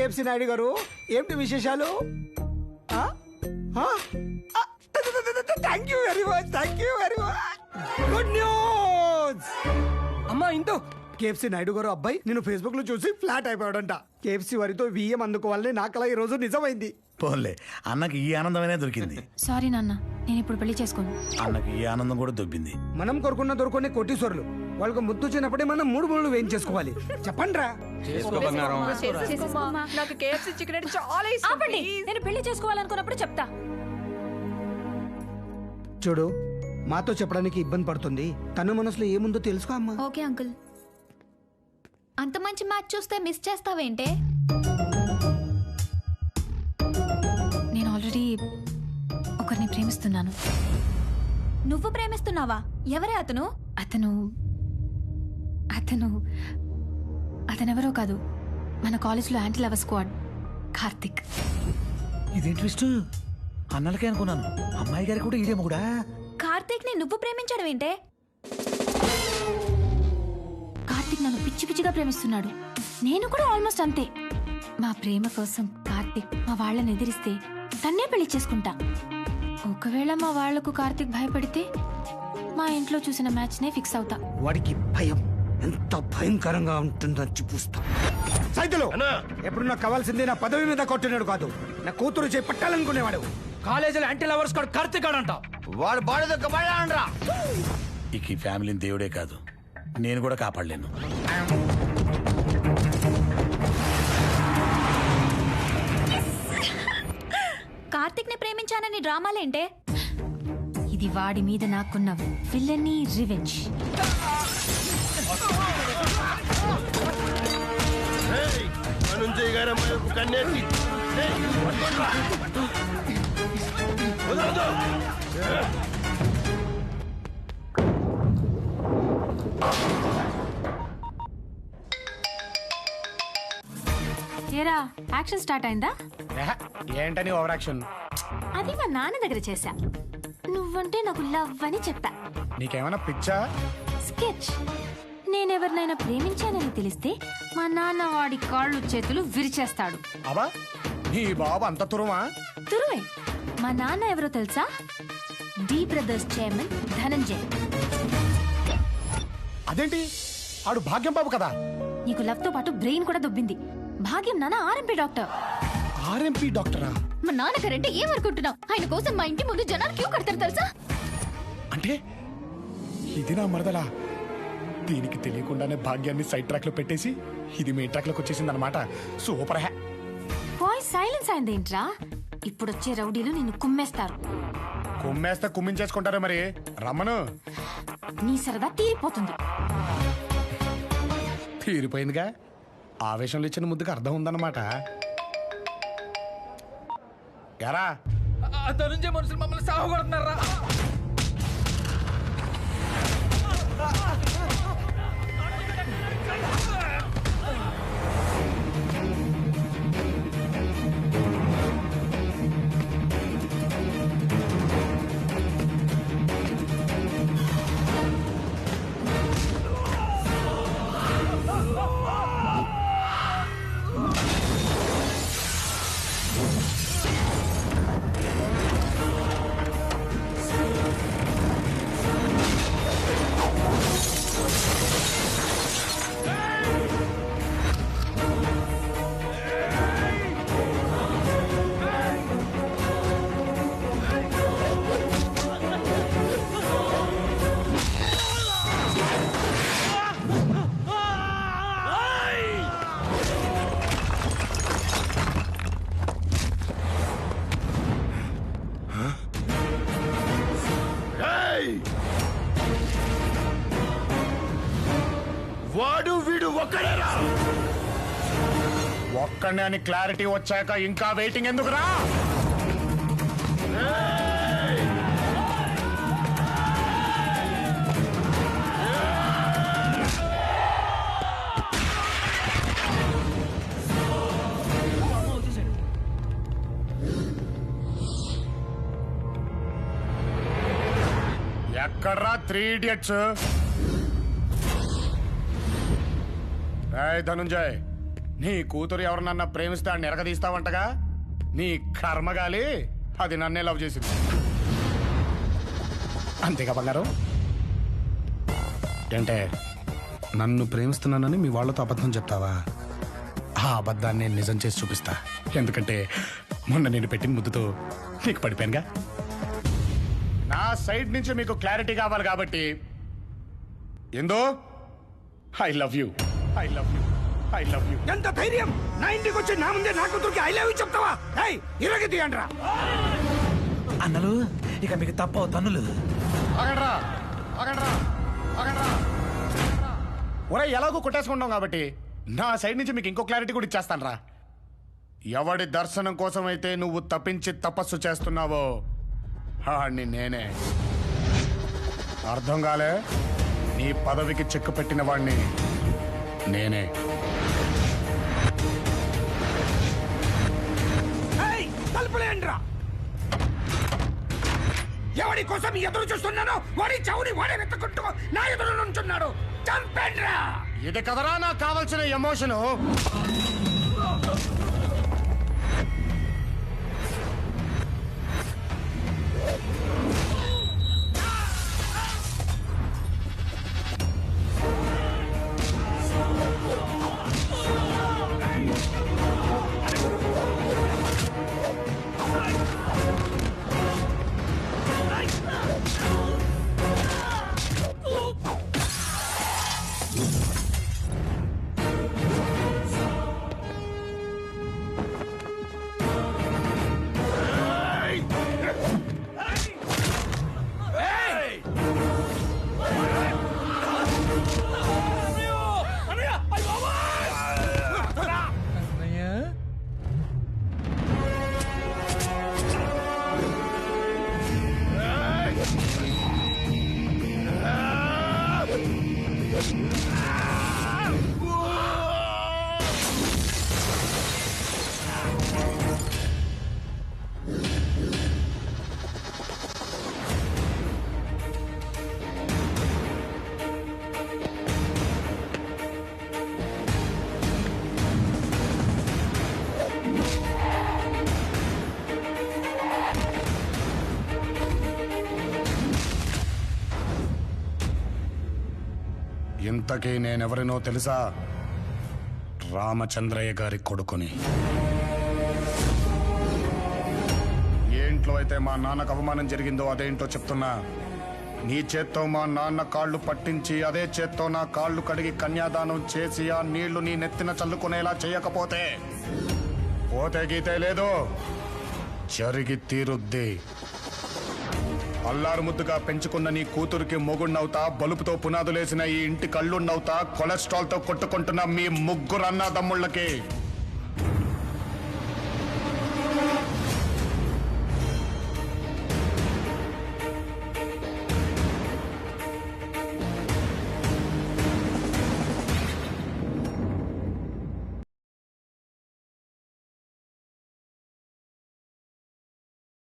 KFC Naidu గారు ఏంటి విశేషాలు? Thank you very much good news. అమ్మా ఇంటూ కేఎఫ్సి నాయుడు గారు అబ్బాయి నేను ఫేస్బుక్ లో చూసి ఫ్లాట్ అయిపోయాడంట. కేఎఫ్సి వారితో విఎం అందుకోవాలని నాకలా ఈ రోజు నిజమైంది. పోన్లే, అన్నకి ఈ ఆనందమైనా దొరికింది. సారీ నాన్న, నేను ఇప్పుడు పెళ్లి చేసుకోను. అన్నకి ఈ ఆనందం కూడా దొబ్బింది. మనం దొరుకునే కోటీశ్వరులు వాళ్ళకు ముద్దు వచ్చినప్పుడే మనం 3 ముళ్ళు వేయించేసుకోవాలి. చెప్పండి రా. నాకు కేఎఫ్సి చికెన్ అంటే చాలా ఇష్టం. ఆపండి, నేను పెళ్లి చేసుకోవాలనుకున్నప్పుడు చెప్తా. చూడు, మాతో చెప్పడానికి ఇబ్బంది పడుతుంది. తన మనసులో ఏముందో తెలుసుకో అమ్మా. Okay uncle. అంత మంచి మ్యాచ్ చూస్తే మిస్ చేస్తావేంటే? నేను ఆల్రెడీ ఒకరిని ప్రేమిస్తున్నాను. నువ్వు ప్రేమిస్తున్నావా? ఎవరే అతను? అతనెవరో కాదు, మన కాలేజ్లో యాంటీ లవర్ స్క్వాడ్ కార్తిక్. ఇదేంటి ట్విస్ట్? అన్నలకే అనుకున్నాను, అమ్మాయి గారికి కూడా ఇదేమో కూడా. కార్తీక్ ని నువ్వు ప్రేమించడం ఏంటే? కార్తిక్ నన్ను పిచ్చి పిచ్చిగా ప్రేమిస్తున్నాడు. నేను కూడా ఆల్మోస్ట్ అంతే. మా ప్రేమ కోసం కార్తిక్ మా వాళ్ళని ఎదిరిస్తే తన్నే పెళ్లి చేసుకుంటా. ఒకవేళ మా వాళ్లకు కార్తిక్ భయపడితే మా ఇంట్లో చూసిన మ్యాచ్ నే ఫిక్స్ అవుతా. వాడికి భయం ఎంత భయంకరంగా ఉంటుందో చూపుస్తా. సైతులు ఎప్పుడు నాకు కావాల్సింది నా పదవి మీద కొట్టినాడు కాదు, నా కూతురు చేపట్టాలనుకునేవాడు. కాలేజీలో యాంటీ లవర్స్ కూడా కార్తీక్ అంట. వాడు బాడరా. ఇక ఈ ఫ్యామిలీని దేవుడే కాదు, నేను కూడా కాపాడలేను. కార్తీక్ ని ప్రేమించానని డ్రామాలేంటే? ఇది వాడి మీద నాకున్న విల్లనీ రివెంజ్. ఏరా, యాక్షన్ స్టార్ట్ అయిందా? ఏంటని ఓవర్ యాక్షన్? అది మా నాన్న దగ్గర చేశా. నువ్వంటే నాకు లవ్ అని చెప్పా. నీకేమైనా పిచ్చా? స్కెచ్. నేనెవరినైనా ప్రేమించానని తెలిస్తే మా నాన్న వాడి కాళ్ళు చేతులు విరిచేస్తాడు. అబ్బా, నీ బాబు అంత తురుమా? తురువే. మా నాన్న ఎవరో తెలుసా? D brothers chairman Dhananjay. అదేంటి, ఆడు భాగ్యం బాబు కదా? నీకు లవ్ తో పాటు బ్రెయిన్ కూడా దొబ్బింది. భాగ్యం నాన్న ఆర్ఎంపీ డాక్టర్. ఆర్ఎంపీ డాక్టరా? మా నాన్నగారంటే ఏమనుకుంటున్నావు? ఆయన కోసం మా ఇంటి ముందు జనాలు క్యూ కడతారు తెలుసా? అంటే ఇది నా మరదలా? దీనికి తెలియకుండానే భాగ్యాన్ని సైడ్ ట్రాక్ లో పెట్టేసి ఇది మెయిన్ ట్రాక్ లోకి వచ్చేసింది అనమాట. సూపర్ హ్యా. వాయిస్ సైలెన్స్ అయిందేంట్రా? ఇప్పుడు వచ్చే రౌడీలు నిన్ను కుమ్మేస్తారు. కుమ్మేస్తే కుమ్మించేసుకుంటారే మరి. రమ్మను. నీ సరదా తీరిపోతుంది. తీరిపోయిందిగా. ఆవేశంలో ఇచ్చిన ముద్దుకు అర్థం ఉందన్నమాట. ఎరా, ధనుంజయ మనుషులు మమ్మల్ని సాగుకొడుతున్నారా? వాడు వీడు ఒక్కడేరా? ఒక్కడే అని క్లారిటీ వచ్చాక ఇంకా వెయిటింగ్ ఎందుకురా? ఎక్కడ్రా 3 ఇడియట్స్? ధనుంజయ్, నీ కూతురు ఎవరినన్నా ప్రేమిస్తే ఆడిని ఎరగదీస్తావంటగా. నీ కర్మగాలి అది నన్నే లవ్ చేసింది. అంతేగా బంగారం? అంటే నన్ను ప్రేమిస్తున్నానని మీ వాళ్ళతో అబద్ధం చెప్తావా? ఆ అబద్ధాన్ని నేను నిజం చేసి చూపిస్తా. ఎందుకంటే మొన్న నేను పెట్టిన ముద్దుతో నీకు పడిపోయానుగా. నా సైడ్ నుంచి మీకు క్లారిటీ కావాలి కాబట్టి ఏందో I love you, I love you, I love you. ఎంత ధైర్యం నా ఇంటికి వచ్చి నా ముందే నా కూతురికి ఐ లవ్ యూ చెప్తావా? ఇరగ తీయండ్రా. అన్నలు ఇక మీకు తప్పవు తన్నులు. ఆగండ్రా, ఆగండ్రా, ఆగండ్రా. ఒరే ఎలాగో కొట్టేసుకుంటాం కాబట్టి నా సైడ్ నుంచి మీకు ఇంకో క్లారిటీ కూడా ఇచ్చేస్తాను రా. ఎవడి దర్శనం కోసం అయితే నువ్వు తప్పించి తపస్సు చేస్తున్నావో ఆడిని నేనే. అర్థం కాలే? నీ పదవికి చెక్కు పెట్టిన వాడిని నేనే. తలుపులేండ్రా. ఎవడి కోసం ఎదురు చూస్తున్నానో వాడి చౌని వాడే వెతుకుంటూ నా ఎదురు నుంచున్నాడు. చంపేండ్రా. ఇది కదరా నాకు కావాల్సిన ఎమోషను. ఇంతకీ నేనెవరినో తెలుసా? రామచంద్రయ్య గారి కొడుకుని. ఏ ఇంట్లో అయితే మా నాన్నకు అవమానం జరిగిందో అదేంటో చెప్తున్నా. నీ చేత్తో మా నాన్న కాళ్ళు పట్టించి అదే చేత్తో నా కాళ్ళు కడిగి కన్యాదానం చేసి ఆ నీళ్లు నీ నెత్తిన చల్లుకునేలా చేయకపోతే పోతే గీతే లేదు, జరిగి తీరుద్ది. అల్లారు ముద్దుగా పెంచుకున్న నీ కూతురికి మొగుణ్ణవుతా, బలుపుతో పునాదులేసిన ఈ ఇంటి కళ్ళున్నవుతా, కొలెస్ట్రాల్ తో కొట్టుకుంటున్న మీ ముగ్గురు అన్నదమ్ముళ్ళకి